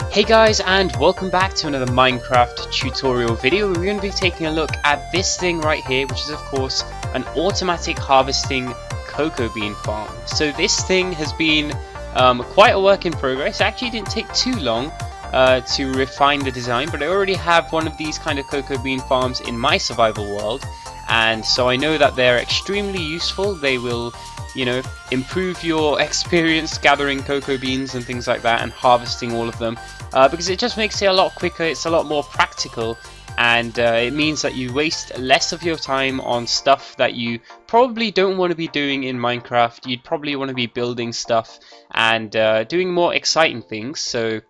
Hey guys, and welcome back to another Minecraft tutorial video. We're going to be taking a look at this thing right here, which is of course an automatic harvesting cocoa bean farm. So this thing has been quite a work in progress. It actually didn't take too long to refine the design, but I already have one of these kind of cocoa bean farms in my survival world, and so I know that they're extremely useful. They will, you know, improve your experience gathering cocoa beans and things like that and harvesting all of them, because it just makes it a lot quicker. It's a lot more practical, and it means that you waste less of your time on stuff that you probably don't want to be doing in Minecraft. You'd probably want to be building stuff and doing more exciting things. So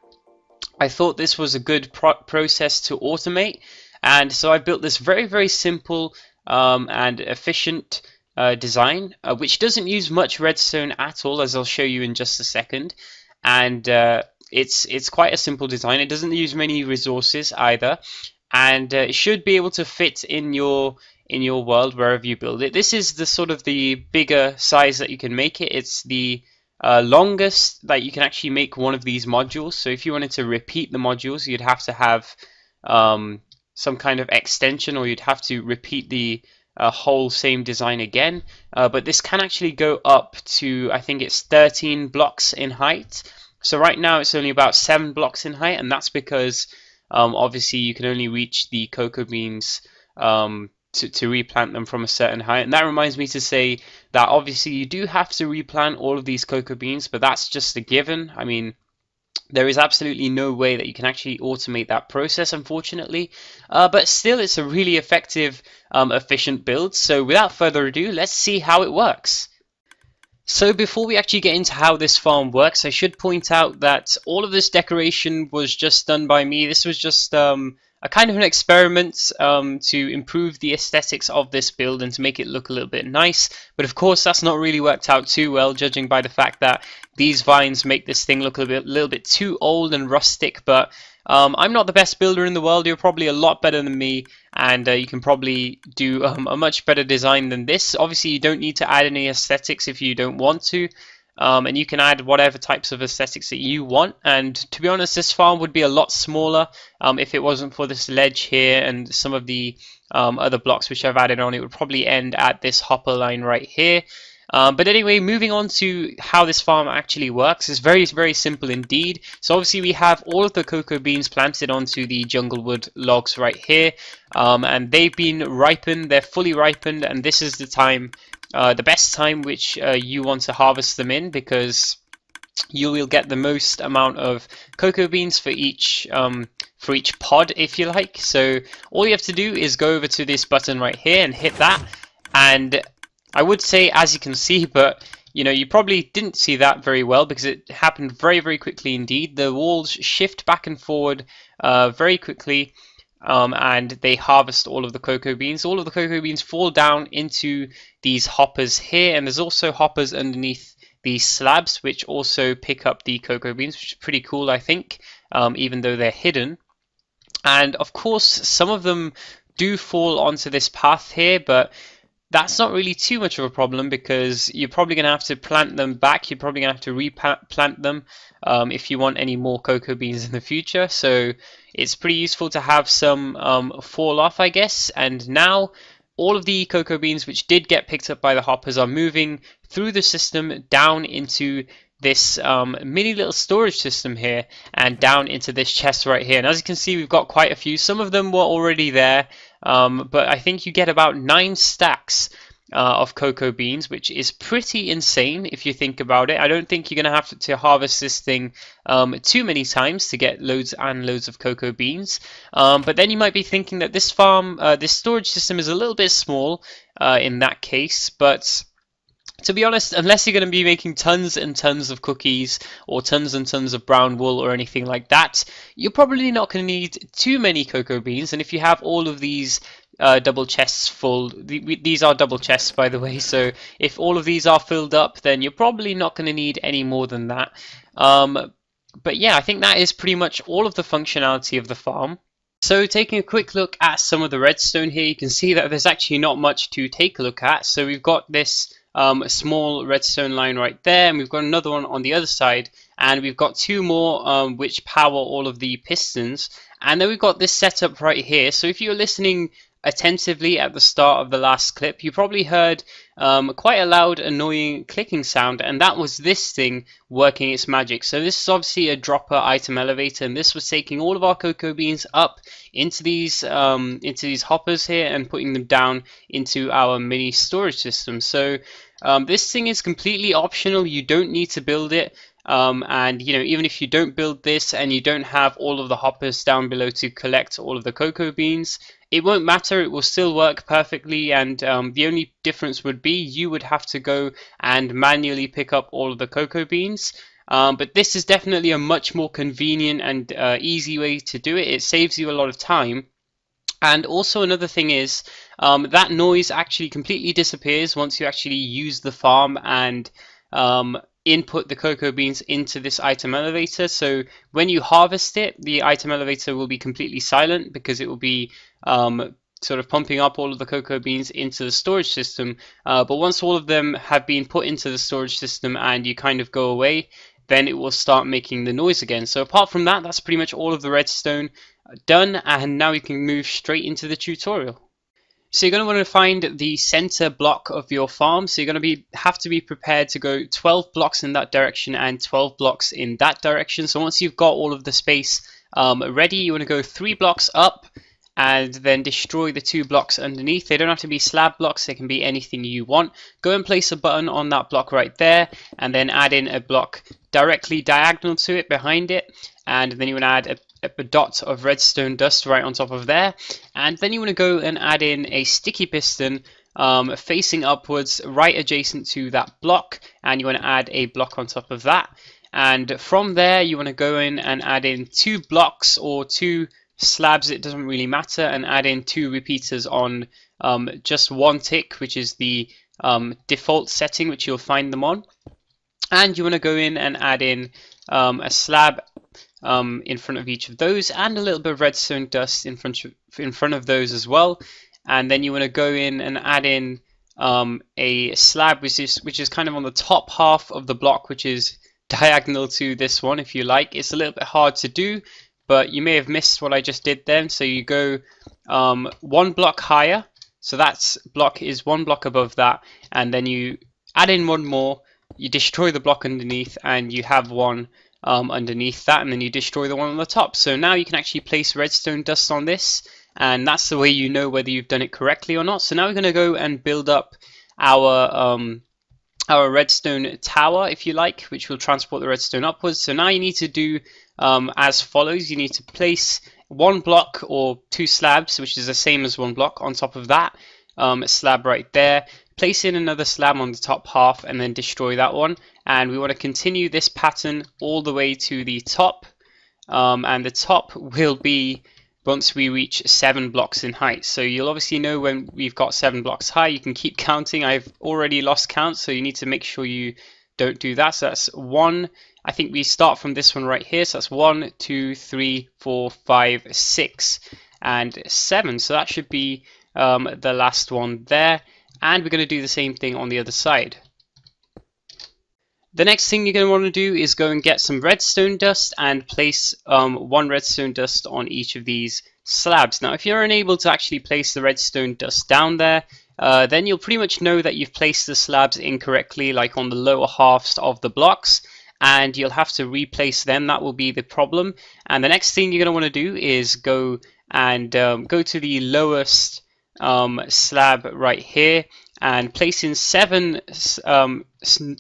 I thought this was a good process to automate, and so I built this very simple and efficient design, which doesn't use much redstone at all, as I'll show you in just a second. And it's quite a simple design. It doesn't use many resources either, and it should be able to fit in your world wherever you build it. This is the sort of the bigger size that you can make it. It's the longest that you can actually make one of these modules. So if you wanted to repeat the modules, you'd have to have some kind of extension, or you'd have to repeat the whole same design again. But this can actually go up to, I think it's 13 blocks in height. So right now it's only about 7 blocks in height, and that's because obviously you can only reach the cocoa beans to replant them from a certain height. And that reminds me to say that obviously you do have to replant all of these cocoa beans, but that's just a given. I mean, there is absolutely no way that you can actually automate that process, unfortunately, but still it's a really effective, efficient build. So without further ado, let's see how it works. So before we actually get into how this farm works, I should point out that all of this decoration was just done by me. This was just a kind of an experiment to improve the aesthetics of this build and to make it look a little bit nice. But of course that's not really worked out too well, judging by the fact that these vines make this thing look a little bit too old and rustic. But I'm not the best builder in the world. You're probably a lot better than me, and you can probably do a much better design than this. Obviously you don't need to add any aesthetics if you don't want to. And you can add whatever types of aesthetics that you want. And to be honest, this farm would be a lot smaller if it wasn't for this ledge here and some of the other blocks which I've added on. It would probably end at this hopper line right here. But anyway, moving on to how this farm actually works, is very simple indeed. So obviously we have all of the cocoa beans planted onto the jungle wood logs right here, and they've been ripened. They're fully ripened, and this is the time, the best time which you want to harvest them in, because you will get the most amount of cocoa beans for each pod, if you like. So all you have to do is go over to this button right here and hit that, and I would say, as you can see, but you know, you probably didn't see that very well because it happened very quickly indeed. The walls shift back and forward very quickly, and they harvest all of the cocoa beans. All of the cocoa beans fall down into these hoppers here, and there's also hoppers underneath these slabs which also pick up the cocoa beans, which is pretty cool, I think, even though they're hidden. And of course some of them do fall onto this path here, but that's not really too much of a problem because you're probably going to have to plant them back. You're probably going to have to replant them if you want any more cocoa beans in the future. So it's pretty useful to have some fall off, I guess. And now all of the cocoa beans which did get picked up by the hoppers are moving through the system down into this mini little storage system here, and down into this chest right here. And as you can see, we've got quite a few. Some of them were already there, but I think you get about 9 stacks of cocoa beans, which is pretty insane if you think about it. I don't think you're going to have to harvest this thing too many times to get loads and loads of cocoa beans. But then you might be thinking that this farm, this storage system is a little bit small in that case, but to be honest, unless you're going to be making tons and tons of cookies or tons and tons of brown wool or anything like that, you're probably not going to need too many cocoa beans. And if you have all of these double chests full, these are double chests by the way, so if all of these are filled up, then you're probably not going to need any more than that. But yeah, I think that is pretty much all of the functionality of the farm. So taking a quick look at some of the redstone here, you can see that there's actually not much to take a look at. So we've got this a small redstone line right there, and we've got another one on the other side, and we've got two more which power all of the pistons. And then we've got this setup right here. So if you're listening attentively at the start of the last clip, you probably heard quite a loud annoying clicking sound, and that was this thing working its magic. So this is obviously a dropper item elevator, and this was taking all of our cocoa beans up into these hoppers here and putting them down into our mini storage system. So this thing is completely optional. You don't need to build it. And you know, even if you don't build this and you don't have all of the hoppers down below to collect all of the cocoa beans, it won't matter, it will still work perfectly. And the only difference would be you would have to go and manually pick up all of the cocoa beans. But this is definitely a much more convenient and easy way to do it. It saves you a lot of time. And also another thing is that noise actually completely disappears once you actually use the farm and input the cocoa beans into this item elevator. So when you harvest it, the item elevator will be completely silent because it will be sort of pumping up all of the cocoa beans into the storage system. But once all of them have been put into the storage system and you kind of go away, then it will start making the noise again. So apart from that, that's pretty much all of the redstone done, and now we can move straight into the tutorial. So you're going to want to find the center block of your farm. So you're going to have to be prepared to go 12 blocks in that direction and 12 blocks in that direction. So once you've got all of the space ready, you want to go 3 blocks up and then destroy the 2 blocks underneath. They don't have to be slab blocks, they can be anything you want. Go and place a button on that block right there, and then add in a block directly diagonal to it behind it, and then you want to add a dot of redstone dust right on top of there, and then you want to go and add in a sticky piston facing upwards right adjacent to that block, and you want to add a block on top of that. And from there you want to go in and add in 2 blocks or 2 slabs, it doesn't really matter, and add in 2 repeaters on just 1 tick, which is the default setting which you'll find them on. And you want to go in and add in a slab in front of each of those, and a little bit of redstone dust in front of those as well. And then you want to go in and add in a slab which is kind of on the top half of the block, which is diagonal to this one, if you like. It's a little bit hard to do, but you may have missed what I just did then. So you go 1 block higher, so that block is 1 block above that, and then you add in 1 more, you destroy the block underneath, and you have one underneath that, and then you destroy the one on the top. So now you can actually place redstone dust on this, and that's the way you know whether you've done it correctly or not. So now we're going to go and build up our redstone tower, if you like, which will transport the redstone upwards. So now you need to do as follows. You need to place 1 block or 2 slabs, which is the same as 1 block, on top of that slab right there. Place in another slab on the top half and then destroy that one. And we want to continue this pattern all the way to the top. And the top will be once we reach 7 blocks in height. So you'll obviously know when we've got 7 blocks high. You can keep counting. I've already lost count, so you need to make sure you don't do that. So that's 1. I think we start from this one right here. So that's 1, 2, 3, 4, 5, 6, and 7. So that should be the last one there. And we're going to do the same thing on the other side. The next thing you're going to want to do is go and get some redstone dust and place 1 redstone dust on each of these slabs. Now if you're unable to actually place the redstone dust down there, then you'll pretty much know that you've placed the slabs incorrectly, like on the lower halves of the blocks, and you'll have to replace them. That will be the problem. And the next thing you're going to want to do is go and go to the lowest slab right here and place in 7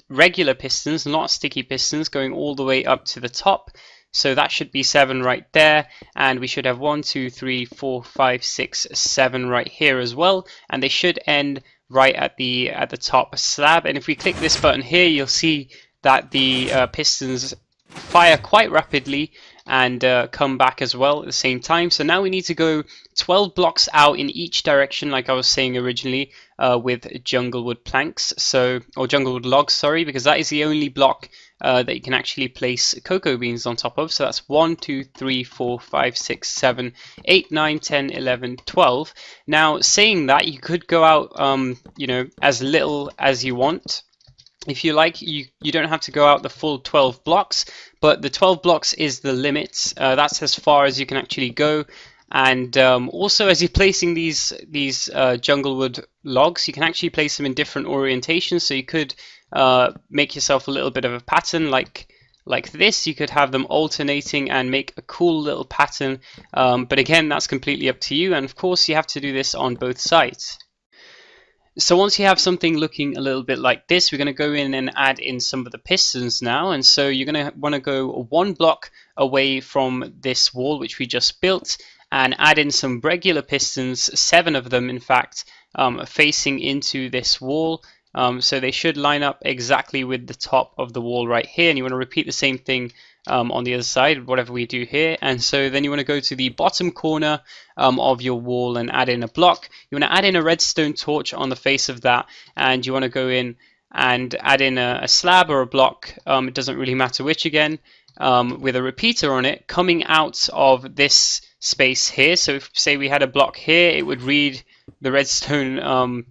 regular pistons, not sticky pistons, going all the way up to the top. So that should be 7 right there, and we should have 1, 2, 3, 4, 5, 6, 7 right here as well, and they should end right at the top slab. And if we click this button here, you'll see that the pistons fire quite rapidly and come back as well at the same time. So now we need to go 12 blocks out in each direction, like I was saying originally. with junglewood planks, or junglewood logs, sorry, because that is the only block that you can actually place cocoa beans on top of. So that's 1, 2, 3, 4, 5, 6, 7, 8, 9, 10, 11, 12. Now, saying that, you could go out, as little as you want. If you like, you don't have to go out the full 12 blocks, but the 12 blocks is the limit. That's as far as you can actually go. And also, as you're placing these junglewood logs, you can actually place them in different orientations. So you could make yourself a little bit of a pattern like this. You could have them alternating and make a cool little pattern. But again, that's completely up to you. And of course, you have to do this on both sides. So once you have something looking a little bit like this, we're going to go in and add in some of the pistons now. And so you're going to want to go 1 block away from this wall, which we just built, and add in some regular pistons, 7 of them in fact, facing into this wall. So they should line up exactly with the top of the wall right here. And you want to repeat the same thing on the other side, whatever we do here. And so then you want to go to the bottom corner of your wall and add in a block. You want to add in a redstone torch on the face of that, and you want to go in and add in a slab or a block, it doesn't really matter which again, with a repeater on it coming out of this space here. So if say we had a block here, it would read the redstone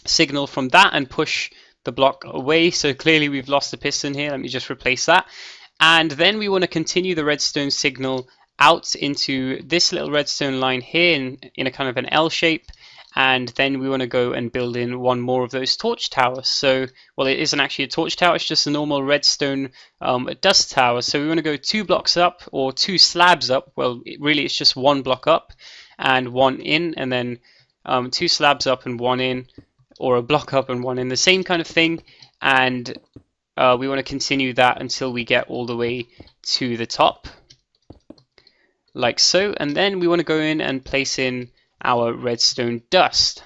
signal from that and push the block away. So clearly we've lost the piston here. Let me just replace that. And then we want to continue the redstone signal out into this little redstone line here in a kind of an L shape. And then we want to go and build in 1 more of those torch towers. So, well, it isn't actually a torch tower, it's just a normal redstone dust tower. So we want to go 2 blocks up, or 2 slabs up. Well, really it's just 1 block up and 1 in, and then 2 slabs up and 1 in, or a block up and 1 in, the same kind of thing. And we want to continue that until we get all the way to the top, like so. And then we want to go in and place in our redstone dust.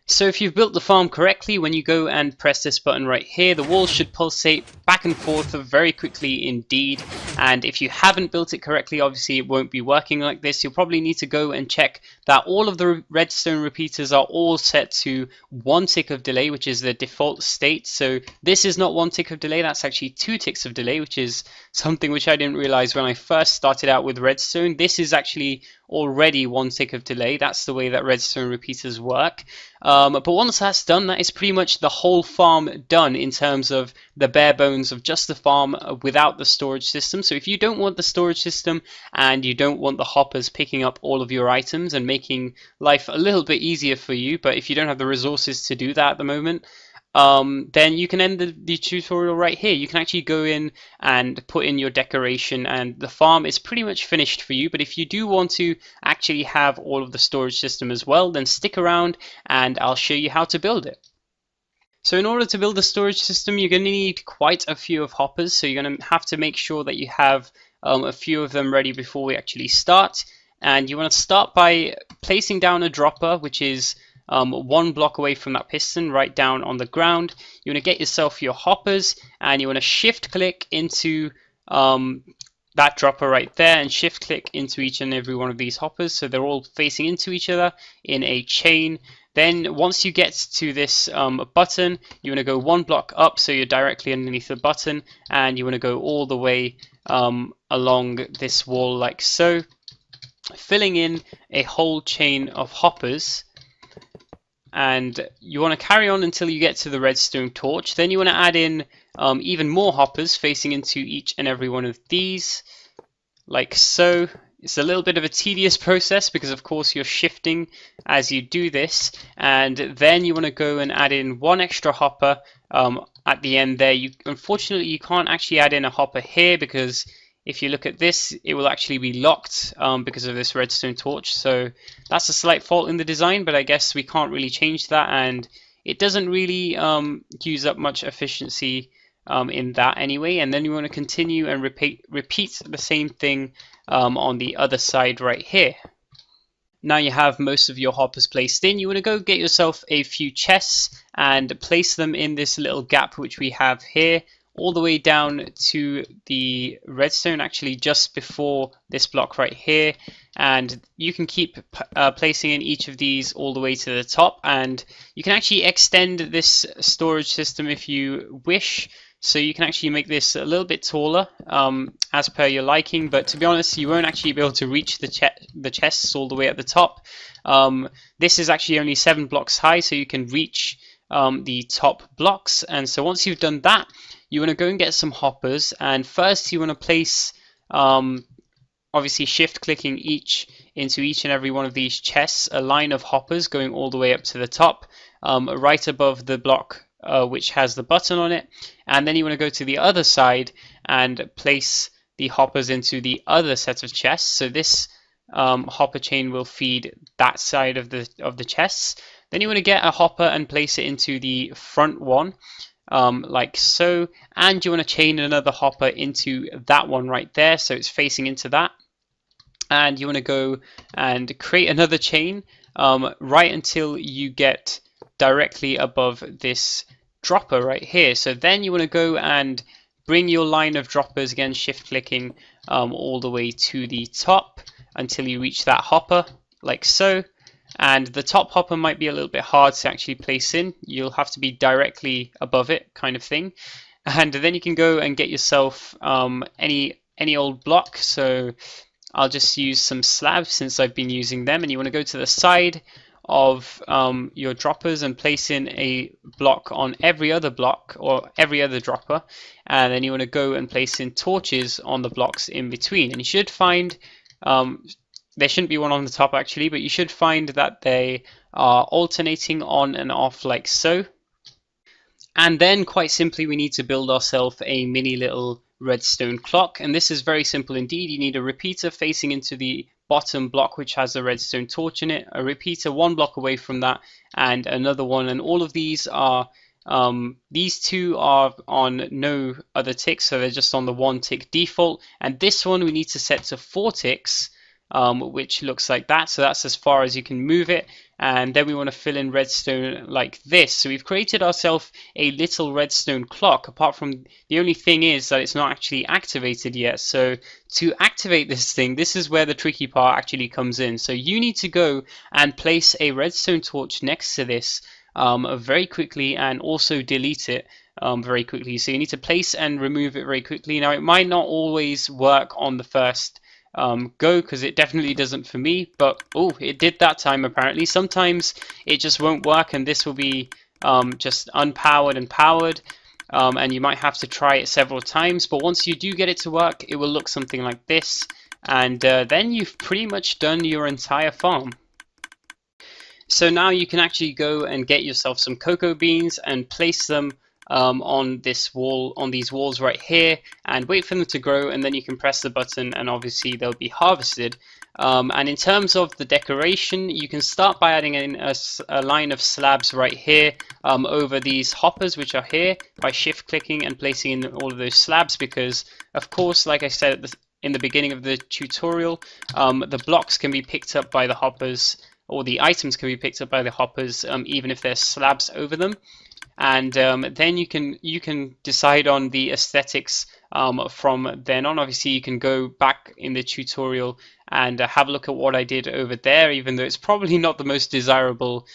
So if you've built the farm correctly, when you go and press this button right here, the walls should pulsate back and forth very quickly indeed. And if you haven't built it correctly, obviously it won't be working like this. You'll probably need to go and check that all of the redstone repeaters are all set to 1 tick of delay, which is the default state. So this is not 1 tick of delay, that's actually 2 ticks of delay, which is something which I didn't realize when I first started out with redstone. This is actually already 1 tick of delay. That's the way that redstone repeaters work. But once that's done, that is pretty much the whole farm done in terms of the bare bones of just the farm without the storage system. So if you don't want the storage system and you don't want the hoppers picking up all of your items and making life a little bit easier for you, but if you don't have the resources to do that at the moment, then you can end the tutorial right here. You can actually go in and put in your decoration and the farm is pretty much finished for you. But if you do want to actually have all of the storage system as well, then stick around and I'll show you how to build it. So in order to build the storage system, you're going to need quite a few of hoppers. So you're going to have to make sure that you have a few of them ready before we actually start. And you want to start by placing down a dropper, which is 1 block away from that piston, right down on the ground. You want to get yourself your hoppers and you want to shift click into that dropper right there and shift click into each and every one of these hoppers so they're all facing into each other in a chain. Then once you get to this button, you want to go 1 block up so you're directly underneath the button, and you want to go all the way along this wall like so, filling in a whole chain of hoppers. And you want to carry on until you get to the redstone torch. Then you want to add in even more hoppers facing into each and every one of these, like so. It's a little bit of a tedious process because of course you're shifting as you do this, and then you want to go and add in 1 extra hopper at the end there. Unfortunately you can't actually add in a hopper here because if you look at this, it will actually be locked because of this redstone torch. So that's a slight fault in the design, but I guess we can't really change that, and it doesn't really use up much efficiency in that anyway. And then you want to continue and repeat the same thing on the other side right here. Now you have most of your hoppers placed in, you want to go get yourself a few chests and place them in this little gap which we have here all the way down to the redstone, actually just before this block right here, and you can keep placing in each of these all the way to the top, and you can actually extend this storage system if you wish. So you can actually make this a little bit taller as per your liking, but to be honest, you won't actually be able to reach the chests all the way at the top. This is actually only 7 blocks high, so you can reach the top blocks. And so once you've done that, you want to go and get some hoppers, and first you want to place obviously shift clicking into each and every one of these chests a line of hoppers going all the way up to the top, right above the block which has the button on it. And then you want to go to the other side and place the hoppers into the other set of chests. So this hopper chain will feed that side of the chests. Then you want to get a hopper and place it into the front one, like so, and you want to chain another hopper into that one right there, so it's facing into that. And you want to go and create another chain right until you get directly above this dropper right here. So then you want to go and bring your line of droppers, again shift clicking all the way to the top until you reach that hopper, like so. And the top hopper might be a little bit hard to actually place in. You'll have to be directly above it, kind of thing. And then you can go and get yourself any old block. So I'll just use some slabs since I've been using them. And you want to go to the side of your droppers and place in a block on every other block or every other dropper. And then you want to go and place in torches on the blocks in between. And you should find there shouldn't be one on the top actually, but you should find that they are alternating on and off like so. And then quite simply we need to build ourselves a mini little redstone clock, and this is very simple indeed. You need a repeater facing into the bottom block which has a redstone torch in it, a repeater 1 block away from that, and another one, and all of these are these two are on no other ticks, so they're just on the 1 tick default, and this one we need to set to 4 ticks, which looks like that. So that's as far as you can move it. And then we want to fill in redstone like this. So we've created ourselves a little redstone clock, apart from the only thing is that it's not actually activated yet. So to activate this thing, this is where the tricky part actually comes in. So you need to go and place a redstone torch next to this very quickly, and also delete it very quickly. So you need to place and remove it very quickly. Now it might not always work on the first go, because it definitely doesn't for me, but oh, it did that time apparently. Sometimes it just won't work, and this will be just unpowered and powered, and you might have to try it several times, but once you do get it to work, it will look something like this, and then you've pretty much done your entire farm. So now you can actually go and get yourself some cocoa beans and place them on this wall, on these walls right here, and wait for them to grow, and then you can press the button and obviously they'll be harvested. And in terms of the decoration, you can start by adding in a line of slabs right here over these hoppers which are here, by shift clicking and placing in all of those slabs, because of course, like I said in the beginning of the tutorial, the blocks can be picked up by the hoppers, or the items can be picked up by the hoppers, even if there's slabs over them. And then you can decide on the aesthetics from then on. Obviously you can go back in the tutorial and have a look at what I did over there, even though it's probably not the most desirable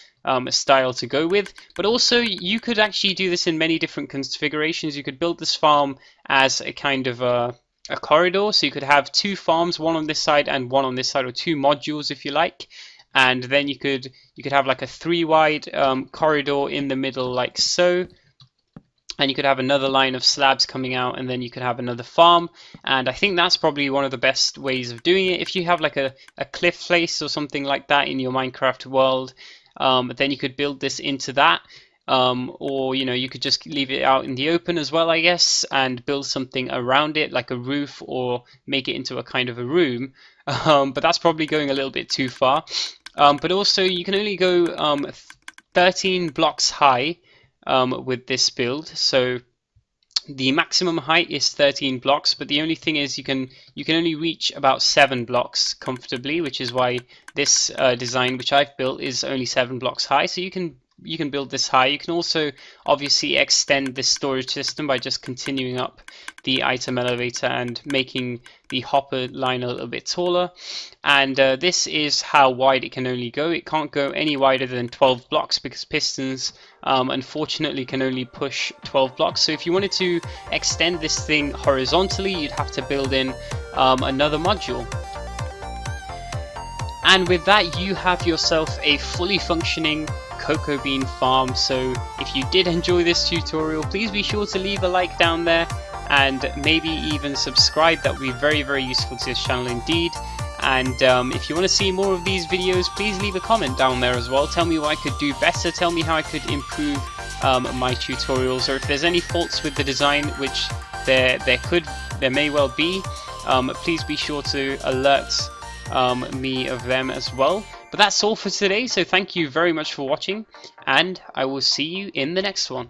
style to go with. But also you could actually do this in many different configurations. You could build this farm as a kind of a corridor, so you could have 2 farms, one on this side and one on this side, or 2 modules if you like. And then you could have like a 3 wide corridor in the middle like so, and you could have another line of slabs coming out, and then you could have another farm. And I think that's probably one of the best ways of doing it. If you have like a cliff face or something like that in your Minecraft world, then you could build this into that, or you could just leave it out in the open as well, I guess, and build something around it like a roof, or make it into a kind of a room. But that's probably going a little bit too far. But also you can only go 13 blocks high with this build, so the maximum height is 13 blocks, but the only thing is you can only reach about 7 blocks comfortably, which is why this design which I've built is only 7 blocks high. So you can you can build this high. You can also obviously extend this storage system by just continuing up the item elevator and making the hopper line a little bit taller. And this is how wide it can only go. It can't go any wider than 12 blocks because pistons unfortunately can only push 12 blocks. So if you wanted to extend this thing horizontally, you'd have to build in another module. And with that, you have yourself a fully functioning cocoa bean farm. So if you did enjoy this tutorial, please be sure to leave a like down there and maybe even subscribe. That would be very, very useful to this channel indeed. And if you want to see more of these videos, please leave a comment down there as well. Tell me what I could do better, tell me how I could improve my tutorials, or if there's any faults with the design, which there may well be, please be sure to alert me of them as well. But that's all for today, so thank you very much for watching, and I will see you in the next one.